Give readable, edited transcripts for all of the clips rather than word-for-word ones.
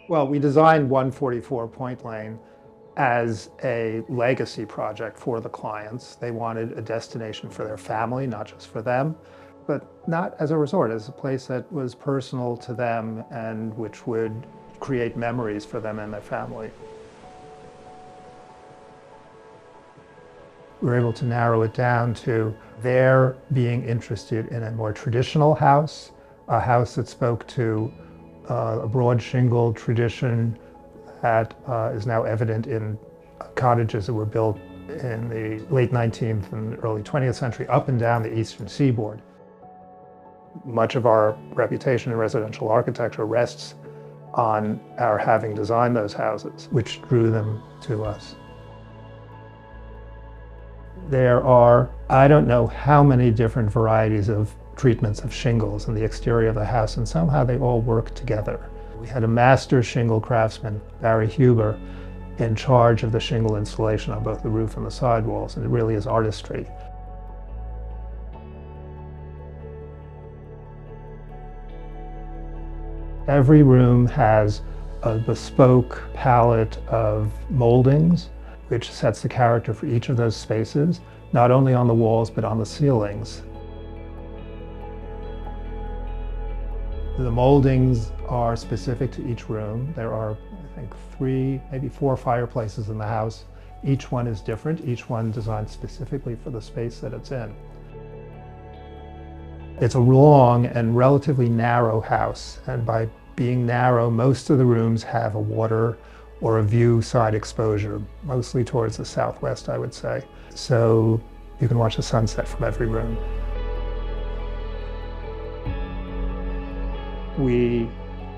Well, we designed 144 Point Lane as a legacy project for the clients. They wanted a destination for their family, not just for them, but not as a resort, as a place that was personal to them and which would create memories for them and their family. We were able to narrow it down to their being interested in a more traditional house, a house that spoke to a broad shingle tradition that is now evident in cottages that were built in the late 19th and early 20th century up and down the eastern seaboard. Much of our reputation in residential architecture rests on our having designed those houses, which drew them to us. There are, I don't know how many different varieties of treatments of shingles in the exterior of the house, and somehow they all work together. We had a master shingle craftsman, Barry Huber, in charge of the shingle installation on both the roof and the sidewalls, and it really is artistry. Every room has a bespoke palette of moldings, which sets the character for each of those spaces, not only on the walls, but on the ceilings. The moldings are specific to each room. There are, I think, 3, maybe 4 fireplaces in the house. Each one is different, each one designed specifically for the space that it's in. It's a long and relatively narrow house, and by being narrow, most of the rooms have a water or a view side exposure, mostly towards the southwest, I would say. So you can watch the sunset from every room. We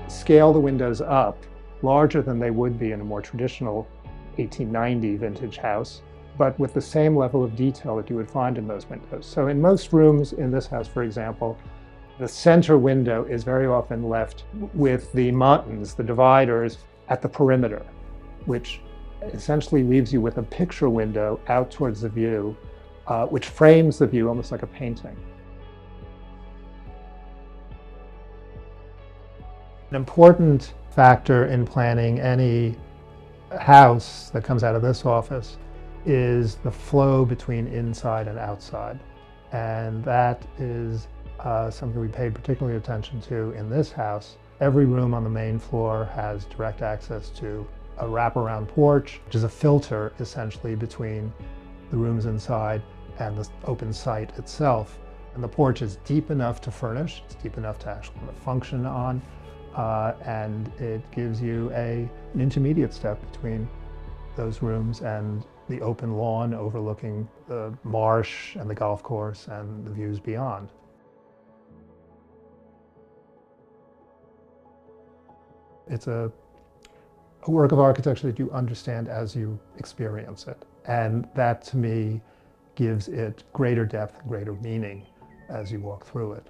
scale the windows up larger than they would be in a more traditional 1890 vintage house, but with the same level of detail that you would find in those windows. So in most rooms in this house, for example, the center window is very often left with the muntins, the dividers, at the perimeter, which essentially leaves you with a picture window out towards the view, which frames the view almost like a painting. An important factor in planning any house that comes out of this office is the flow between inside and outside. And that is something we paid particularly attention to in this house. Every room on the main floor has direct access to a wraparound porch, which is a filter essentially between the rooms inside and the open site itself. And the porch is deep enough to furnish, it's deep enough to actually function on, and it gives you an intermediate step between those rooms and the open lawn overlooking the marsh and the golf course and the views beyond. It's a work of architecture that you understand as you experience it. And that, to me, gives it greater depth and greater meaning as you walk through it.